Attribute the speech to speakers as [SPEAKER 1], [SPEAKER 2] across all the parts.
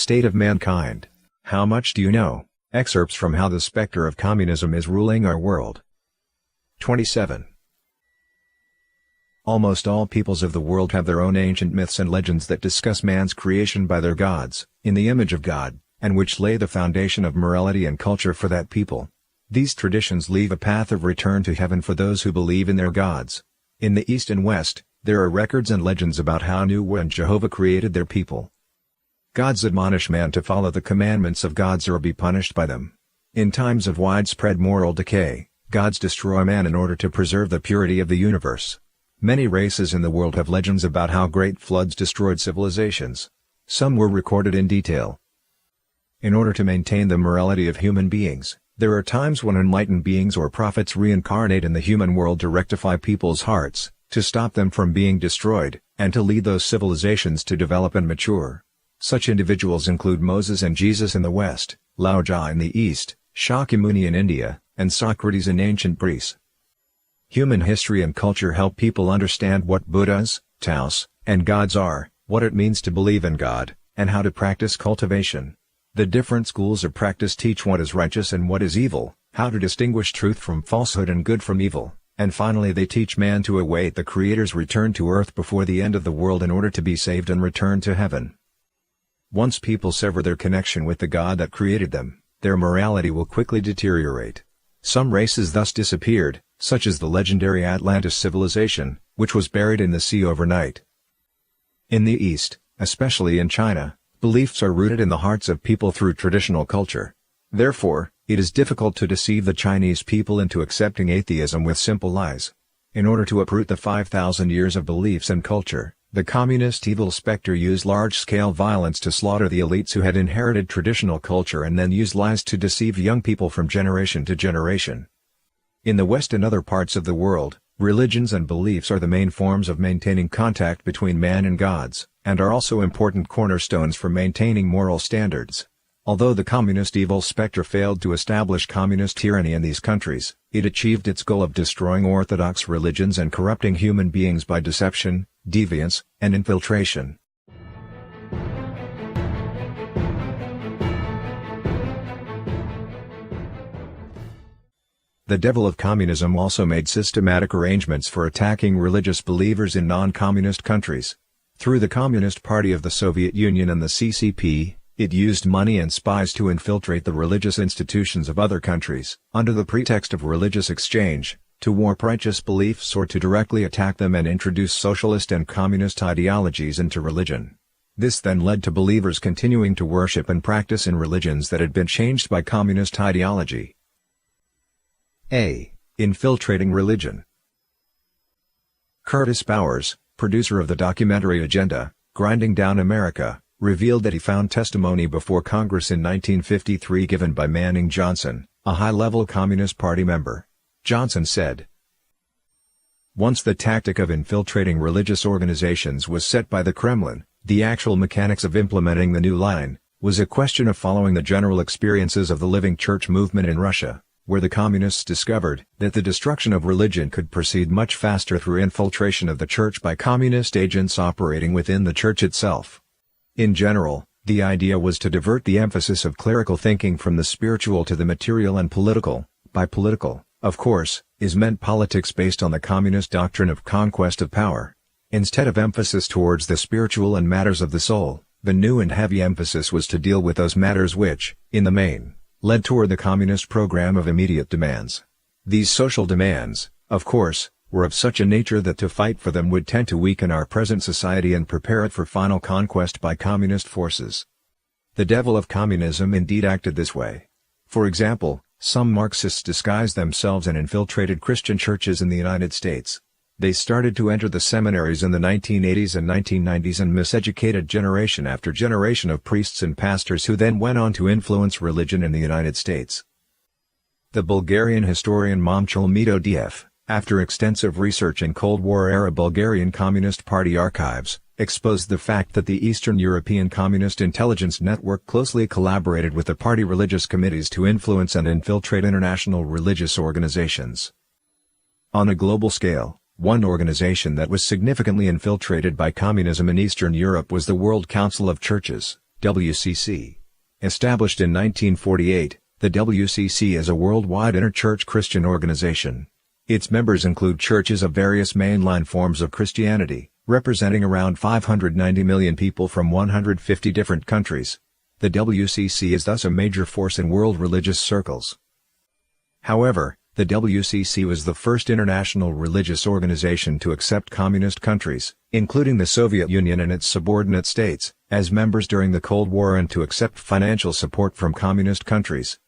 [SPEAKER 1] state of mankind. How much do you know? Excerpts from How the Spectre of Communism is Ruling Our World. 27. Almost all peoples of the world have their own ancient myths and legends that discuss man's creation by their gods, in the image of God, and which lay the foundation of morality and culture for that people. These traditions leave a path of return to heaven for those who believe in their gods. In the East and West, there are records and legends about how Nu and Jehovah created their people. Gods admonish man to follow the commandments of gods or be punished by them. In times of widespread moral decay, gods destroy man in order to preserve the purity of the universe. Many races in the world have legends about how great floods destroyed civilizations. Some were recorded in detail. In order to maintain the morality of human beings, there are times when enlightened beings or prophets reincarnate in the human world to rectify people's hearts, to stop them from being destroyed, and to lead those civilizations to develop and mature. Such individuals include Moses and Jesus in the West, Lao Tzu in the East, Shakyamuni in India, and Socrates in ancient Greece. Human history and culture help people understand what Buddhas, Taoists, and gods are, what it means to believe in God, and how to practice cultivation. The different schools of practice teach what is righteous and what is evil, how to distinguish truth from falsehood and good from evil, and finally they teach man to await the Creator's return to earth before the end of the world in order to be saved and return to heaven. Once people sever their connection with the God that created them, their morality will quickly deteriorate. Some races thus disappeared, such as the legendary Atlantis civilization, which was buried in the sea overnight. In the East, especially in China, beliefs are rooted in the hearts of people through traditional culture. Therefore, it is difficult to deceive the Chinese people into accepting atheism with simple lies. In order to uproot the 5,000 years of beliefs and culture, the communist evil spectre used large-scale violence to slaughter the elites who had inherited traditional culture and then used lies to deceive young people from generation to generation. In the West and other parts of the world, religions and beliefs are the main forms of maintaining contact between man and gods, and are also important cornerstones for maintaining moral standards. Although the communist evil spectre failed to establish communist tyranny in these countries, it achieved its goal of destroying orthodox religions and corrupting human beings by deception, deviance, and infiltration. The devil of communism also made systematic arrangements for attacking religious believers in non-communist countries. Through the Communist Party of the Soviet Union and the CCP, it used money and spies to infiltrate the religious institutions of other countries, under the pretext of religious exchange, to warp righteous beliefs or to directly attack them and introduce socialist and communist ideologies into religion. This then led to believers continuing to worship and practice in religions that had been changed by communist ideology. A. Infiltrating Religion. Curtis Bowers, producer of the documentary Agenda, Grinding Down America, revealed that he found testimony before Congress in 1953 given by Manning Johnson, a high-level Communist Party member. Johnson said, "Once the tactic of infiltrating religious organizations was set by the Kremlin, the actual mechanics of implementing the new line was a question of following the general experiences of the living church movement in Russia, where the communists discovered that the destruction of religion could proceed much faster through infiltration of the church by communist agents operating within the church itself. In general, the idea was to divert the emphasis of clerical thinking from the spiritual to the material and political. By political, of course, is meant politics based on the communist doctrine of conquest of power. Instead of emphasis towards the spiritual and matters of the soul, the new and heavy emphasis was to deal with those matters which, in the main, led toward the communist program of immediate demands. These social demands, of course, were of such a nature that to fight for them would tend to weaken our present society and prepare it for final conquest by communist forces. The devil of communism indeed acted this way. For example, some Marxists disguised themselves and infiltrated Christian churches in the United States. They started to enter the seminaries in the 1980s and 1990s and miseducated generation after generation of priests and pastors who then went on to influence religion in the United States. The Bulgarian historian Momchil Medvedev, after extensive research in Cold War-era Bulgarian Communist Party archives, exposed the fact that the Eastern European Communist Intelligence Network closely collaborated with the party religious committees to influence and infiltrate international religious organizations. On a global scale, one organization that was significantly infiltrated by communism in Eastern Europe was the World Council of Churches, WCC. Established in 1948, the WCC is a worldwide interchurch Christian organization. Its members include churches of various mainline forms of Christianity, representing around 590 million people from 150 different countries. The WCC is thus a major force in world religious circles. However, the WCC was the first international religious organization to accept communist countries, including the Soviet Union and its subordinate states, as members during the Cold War and to accept financial support from communist countries.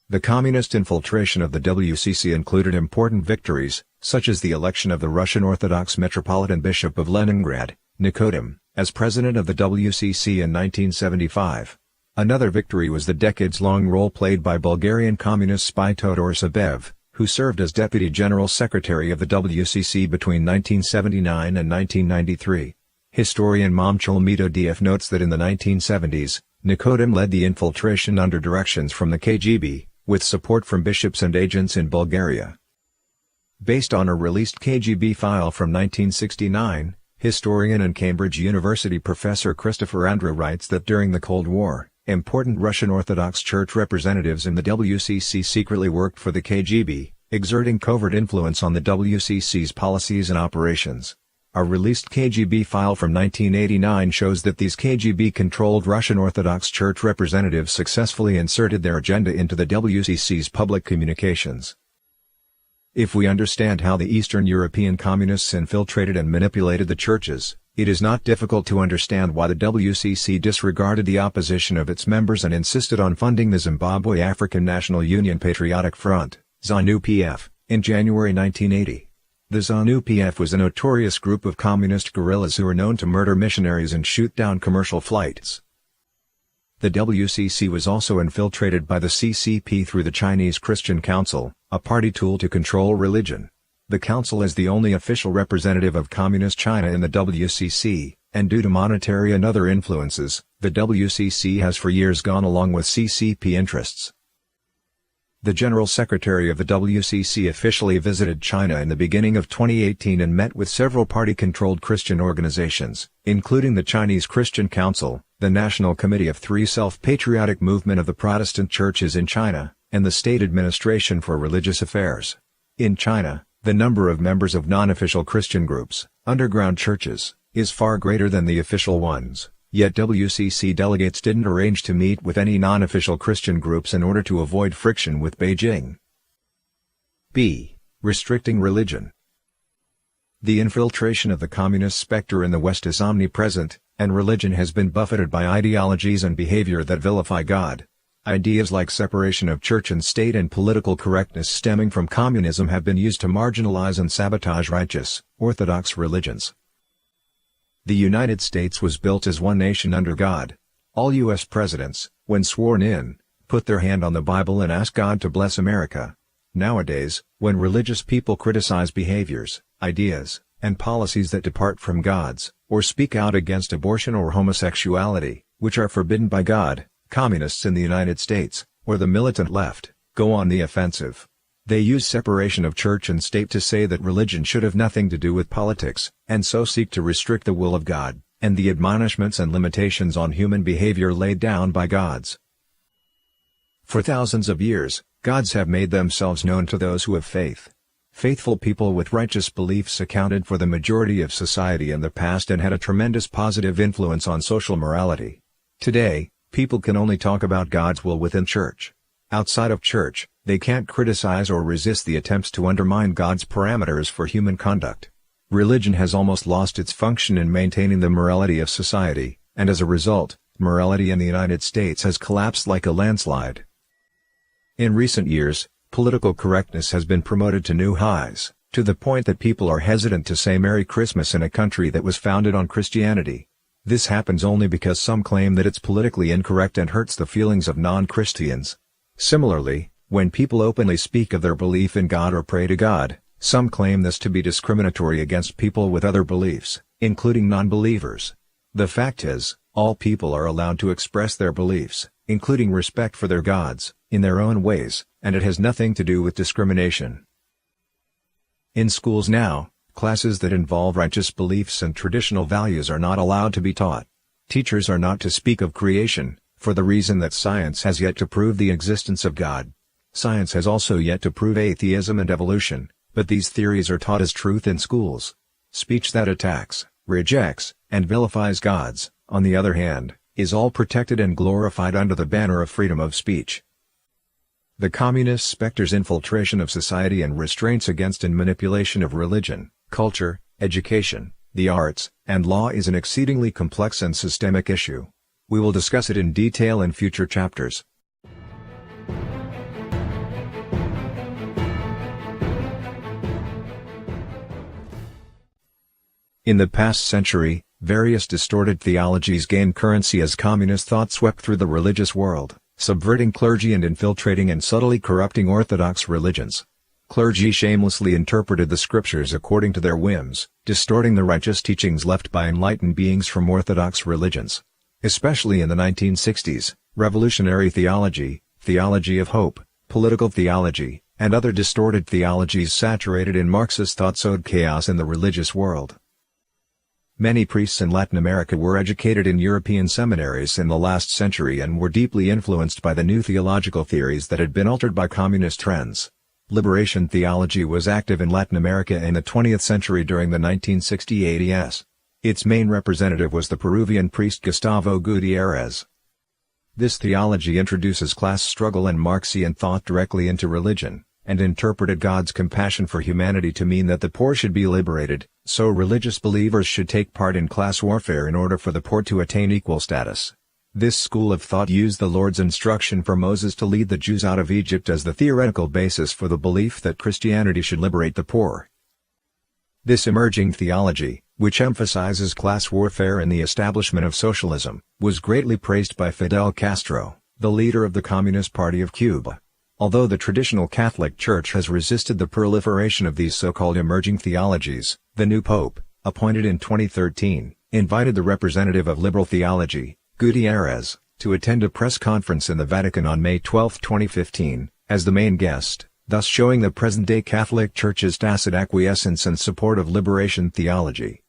[SPEAKER 1] The communist infiltration of the WCC included important victories, such as the election of the Russian Orthodox Metropolitan Bishop of Leningrad, Nikodem, as president of the WCC in 1975. Another victory was the decades-long role played by Bulgarian communist spy Todor Sever, who served as Deputy General Secretary of the WCC between 1979 and 1993. Historian Momchil Medvedev notes that in the 1970s, Nikodem led the infiltration under directions from the KGB, with support from bishops and agents in Bulgaria. Based on a released KGB file from 1969, historian and Cambridge University professor Christopher Andrew writes that during the Cold War, important Russian Orthodox Church representatives in the WCC secretly worked for the KGB, exerting covert influence on the WCC's policies and operations. A released KGB file from 1989 shows that these KGB-controlled Russian Orthodox Church representatives successfully inserted their agenda into the WCC's public communications. If we understand how the Eastern European communists infiltrated and manipulated the churches, it is not difficult to understand why the WCC disregarded the opposition of its members and insisted on funding the Zimbabwe African National Union Patriotic Front, ZANU-PF, in January 1980. The ZANU-PF was a notorious group of communist guerrillas who were known to murder missionaries and shoot down commercial flights. The WCC was also infiltrated by the CCP through the Chinese Christian Council, a party tool to control religion. The council is the only official representative of Communist China in the WCC, and due to monetary and other influences, the WCC has for years gone along with CCP interests. The General Secretary of the WCC officially visited China in the beginning of 2018 and met with several party-controlled Christian organizations, including the Chinese Christian Council, the National Committee of Three Self-Patriotic Movement of the Protestant Churches in China, and the State Administration for Religious Affairs. In China, the number of members of non-official Christian groups, underground churches, is far greater than the official ones, yet WCC delegates didn't arrange to meet with any non-official Christian groups in order to avoid friction with Beijing. B. Restricting religion. The infiltration of the communist specter in the West is omnipresent, and religion has been buffeted by ideologies and behavior that vilify God. Ideas like separation of church and state and political correctness stemming from communism have been used to marginalize and sabotage righteous, orthodox religions. The United States was built as one nation under God. All U.S. presidents, when sworn in, put their hand on the Bible and ask God to bless America. Nowadays, when religious people criticize behaviors, ideas, and policies that depart from God's, or speak out against abortion or homosexuality, which are forbidden by God, communists in the United States, or the militant left, go on the offensive. They use separation of church and state to say that religion should have nothing to do with politics, and so seek to restrict the will of God, and the admonishments and limitations on human behavior laid down by gods. For thousands of years, gods have made themselves known to those who have faith. Faithful people with righteous beliefs accounted for the majority of society in the past and had a tremendous positive influence on social morality. Today, people can only talk about God's will within church. Outside of church, they can't criticize or resist the attempts to undermine God's parameters for human conduct. Religion has almost lost its function in maintaining the morality of society, and as a result, morality in the United States has collapsed like a landslide. In recent years, political correctness has been promoted to new highs, to the point that people are hesitant to say Merry Christmas in a country that was founded on Christianity. This happens only because some claim that it's politically incorrect and hurts the feelings of non-Christians. Similarly, when people openly speak of their belief in God or pray to God, some claim this to be discriminatory against people with other beliefs, including non-believers. The fact is, all people are allowed to express their beliefs, including respect for their gods, in their own ways, and it has nothing to do with discrimination. In schools now, classes that involve righteous beliefs and traditional values are not allowed to be taught. Teachers are not to speak of creation, for the reason that science has yet to prove the existence of God. Science has also yet to prove atheism and evolution, but these theories are taught as truth in schools. Speech that attacks, rejects, and vilifies gods, on the other hand, is all protected and glorified under the banner of freedom of speech. The communist specter's infiltration of society and restraints against and manipulation of religion, culture, education, the arts, and law is an exceedingly complex and systemic issue. We will discuss it in detail in future chapters. In the past century, various distorted theologies gained currency as communist thought swept through the religious world, subverting clergy and infiltrating and subtly corrupting orthodox religions. Clergy shamelessly interpreted the scriptures according to their whims, distorting the righteous teachings left by enlightened beings from orthodox religions. Especially in the 1960s, revolutionary theology, theology of hope, political theology, and other distorted theologies saturated in Marxist thought sowed chaos in the religious world. Many priests in Latin America were educated in European seminaries in the last century and were deeply influenced by the new theological theories that had been altered by communist trends. Liberation theology was active in Latin America in the 20th century during the 1960 ADS. Its main representative was the Peruvian priest Gustavo Gutierrez. This theology introduces class struggle and Marxian thought directly into religion, and interpreted God's compassion for humanity to mean that the poor should be liberated, so religious believers should take part in class warfare in order for the poor to attain equal status. This school of thought used the Lord's instruction for Moses to lead the Jews out of Egypt as the theoretical basis for the belief that Christianity should liberate the poor. This emerging theology, which emphasizes class warfare and the establishment of socialism, was greatly praised by Fidel Castro, the leader of the Communist Party of Cuba. Although the traditional Catholic Church has resisted the proliferation of these so-called emerging theologies, the new Pope, appointed in 2013, invited the representative of liberal theology, Gutierrez, to attend a press conference in the Vatican on May 12, 2015, as the main guest, thus showing the present-day Catholic Church's tacit acquiescence and support of liberation theology.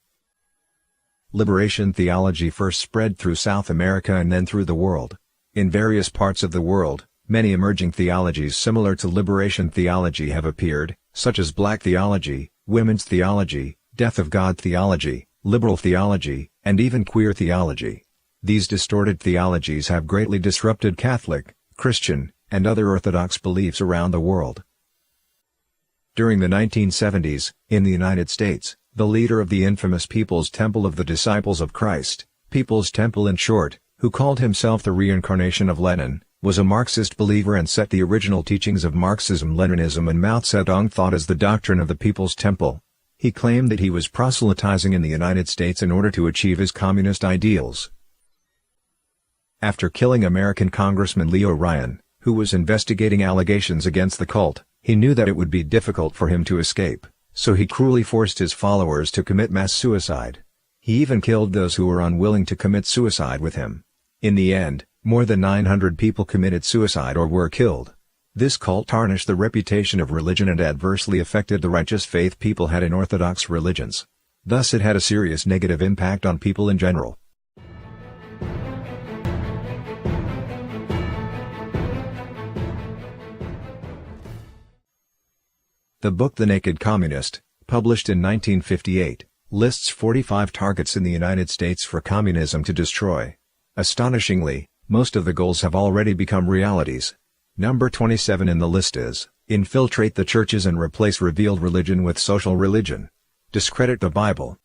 [SPEAKER 1] Liberation theology first spread through South America and then through the world. In various parts of the world, many emerging theologies similar to liberation theology have appeared, such as black theology, women's theology, death of God theology, liberal theology, and even queer theology. These distorted theologies have greatly disrupted Catholic, Christian, and other Orthodox beliefs around the world. During the 1970s, in the United States, the leader of the infamous People's Temple of the Disciples of Christ, People's Temple in short, who called himself the reincarnation of Lenin, was a Marxist believer and set the original teachings of Marxism-Leninism and Mao Zedong thought as the doctrine of the People's Temple. He claimed that he was proselytizing in the United States in order to achieve his communist ideals. After killing American Congressman Leo Ryan, who was investigating allegations against the cult, he knew that it would be difficult for him to escape, so he cruelly forced his followers to commit mass suicide. He even killed those who were unwilling to commit suicide with him. In the end, more than 900 people committed suicide or were killed. This cult tarnished the reputation of religion and adversely affected the righteous faith people had in Orthodox religions. Thus it had a serious negative impact on people in general. The book The Naked Communist, published in 1958, lists 45 targets in the United States for communism to destroy. Astonishingly, most of the goals have already become realities. Number 27 in the list is, infiltrate the churches and replace revealed religion with social religion. Discredit the Bible.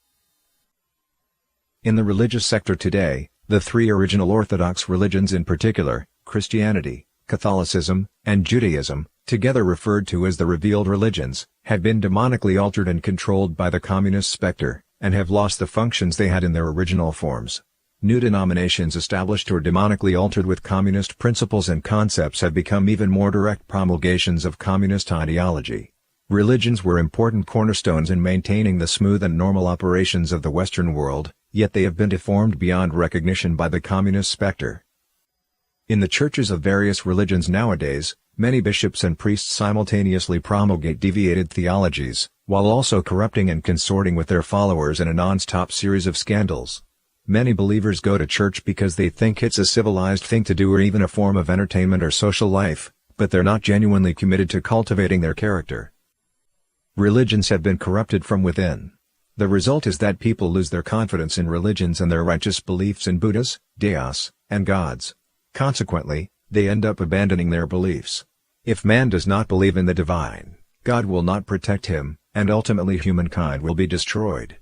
[SPEAKER 1] In the religious sector today, the three original Orthodox religions in particular, Christianity, Catholicism, and Judaism, together referred to as the revealed religions, have been demonically altered and controlled by the communist specter, and have lost the functions they had in their original forms. New denominations established or demonically altered with communist principles and concepts have become even more direct promulgations of communist ideology. Religions were important cornerstones in maintaining the smooth and normal operations of the Western world, yet they have been deformed beyond recognition by the communist specter. In the churches of various religions nowadays, many bishops and priests simultaneously promulgate deviated theologies, while also corrupting and consorting with their followers in a non-stop series of scandals. Many believers go to church because they think it's a civilized thing to do or even a form of entertainment or social life, but they're not genuinely committed to cultivating their character. Religions have been corrupted from within. The result is that people lose their confidence in religions and their righteous beliefs in Buddhas, Deos, and gods. Consequently, they end up abandoning their beliefs. If man does not believe in the divine, God will not protect him, and ultimately humankind will be destroyed.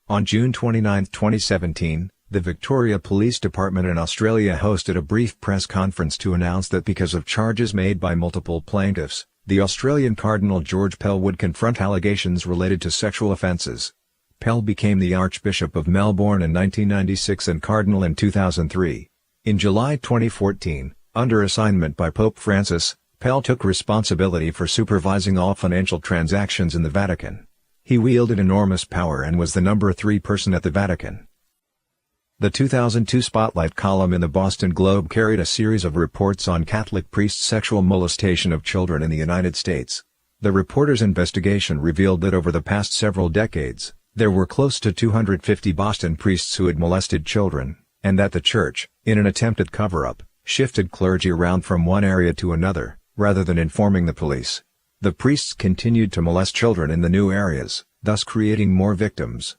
[SPEAKER 1] On June 29, 2017, the Victoria Police Department in Australia hosted a brief press conference to announce that because of charges made by multiple plaintiffs, the Australian Cardinal George Pell would confront allegations related to sexual offences. Pell became the Archbishop of Melbourne in 1996 and Cardinal in 2003. In July 2014, under assignment by Pope Francis, Pell took responsibility for supervising all financial transactions in the Vatican. He wielded enormous power and was the number 3 person at the Vatican. The 2002 Spotlight column in the Boston Globe carried a series of reports on Catholic priests' sexual molestation of children in the United States. The reporter's investigation revealed that over the past several decades, there were close to 250 Boston priests who had molested children, and that the church, in an attempted cover-up, shifted clergy around from one area to another, rather than informing the police. The priests continued to molest children in the new areas, thus creating more victims.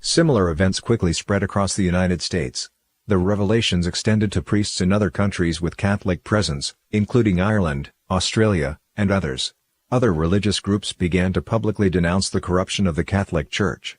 [SPEAKER 1] Similar events quickly spread across the United States. The revelations extended to priests in other countries with Catholic presence, including Ireland, Australia, and others. Other religious groups began to publicly denounce the corruption of the Catholic Church.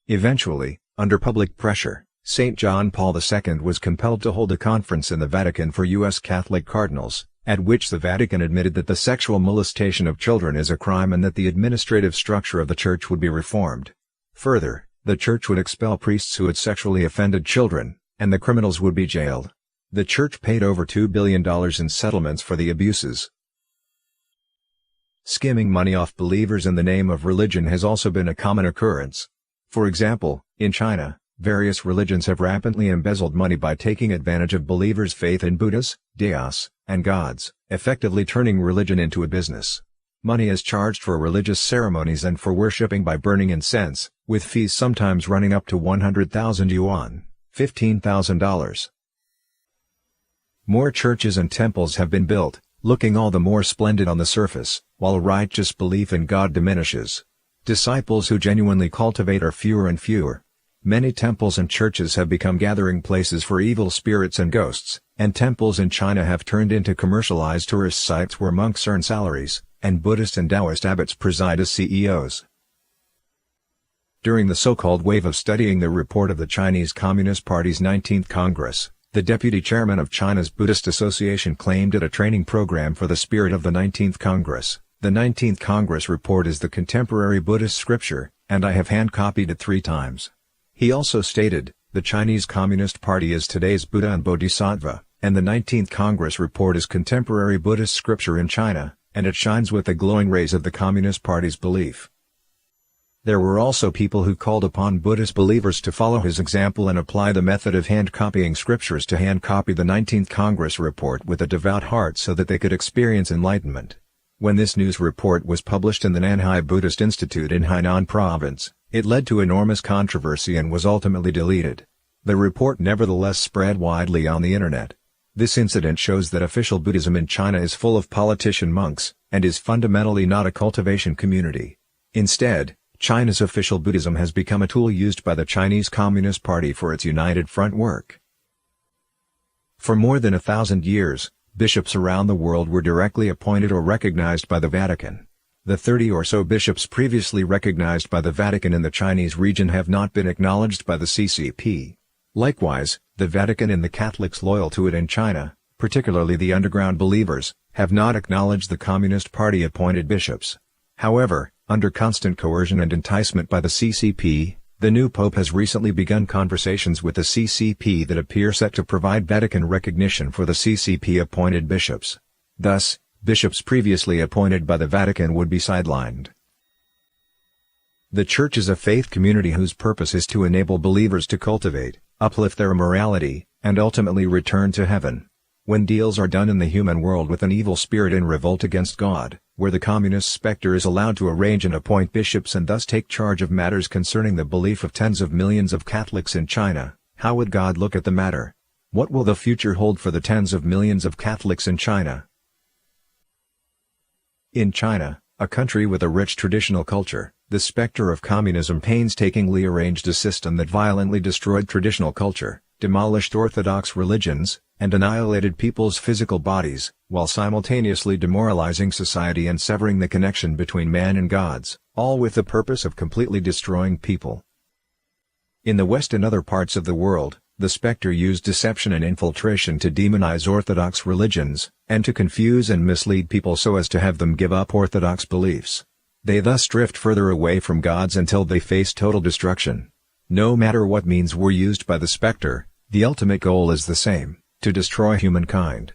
[SPEAKER 1] Eventually, under public pressure, St. John Paul II was compelled to hold a conference in the Vatican for U.S. Catholic cardinals, at which the Vatican admitted that the sexual molestation of children is a crime and that the administrative structure of the Church would be reformed. Further, the Church would expel priests who had sexually offended children, and the criminals would be jailed. The Church paid over $2 billion in settlements for the abuses. Skimming money off believers in the name of religion has also been a common occurrence. For example, in China, various religions have rapidly embezzled money by taking advantage of believers' faith in Buddhas, Deos, and gods, effectively turning religion into a business. Money is charged for religious ceremonies and for worshipping by burning incense, with fees sometimes running up to 100,000 yuan, $15,000. More churches and temples have been built, looking all the more splendid on the surface, while righteous belief in God diminishes. Disciples who genuinely cultivate are fewer and fewer. Many temples and churches have become gathering places for evil spirits and ghosts, and temples in China have turned into commercialized tourist sites where monks earn salaries, and Buddhist and Taoist abbots preside as CEOs. During the so-called wave of studying the report of the Chinese Communist Party's 19th Congress, the deputy chairman of China's Buddhist Association claimed at a training program for the spirit of the 19th Congress, "The 19th Congress report is the contemporary Buddhist scripture, and I have hand-copied it 3 times. He also stated, "The Chinese Communist Party is today's Buddha and Bodhisattva, and the 19th Congress report is contemporary Buddhist scripture in China, and it shines with the glowing rays of the Communist Party's belief." There were also people who called upon Buddhist believers to follow his example and apply the method of hand-copying scriptures to hand-copy the 19th Congress report with a devout heart so that they could experience enlightenment. When this news report was published in the Nanhai Buddhist Institute in Hainan Province, it led to enormous controversy and was ultimately deleted. The report nevertheless spread widely on the internet. This incident shows that official Buddhism in China is full of politician monks, and is fundamentally not a cultivation community. Instead, China's official Buddhism has become a tool used by the Chinese Communist Party for its United Front work. For more than 1,000 years, bishops around the world were directly appointed or recognized by the Vatican. The 30 or so bishops previously recognized by the Vatican in the Chinese region have not been acknowledged by the CCP. Likewise, the Vatican and the Catholics loyal to it in China, particularly the underground believers, have not acknowledged the Communist Party appointed bishops. However, under constant coercion and enticement by the CCP, the new pope has recently begun conversations with the CCP that appear set to provide Vatican recognition for the CCP-appointed bishops. Thus, bishops previously appointed by the Vatican would be sidelined. The Church is a faith community whose purpose is to enable believers to cultivate, uplift their morality, and ultimately return to heaven. When deals are done in the human world with an evil spirit in revolt against God, where the communist specter is allowed to arrange and appoint bishops and thus take charge of matters concerning the belief of tens of millions of Catholics in China. How would God look at the matter? What will the future hold for the tens of millions of Catholics in China? In China, a country with a rich traditional culture, the specter of communism painstakingly arranged a system that violently destroyed traditional culture, demolished orthodox religions, and annihilated people's physical bodies, while simultaneously demoralizing society and severing the connection between man and gods, all with the purpose of completely destroying people. In the West and other parts of the world, the specter used deception and infiltration to demonize orthodox religions, and to confuse and mislead people so as to have them give up orthodox beliefs. They thus drift further away from gods until they face total destruction. No matter what means were used by the specter, the ultimate goal is the same: to destroy humankind.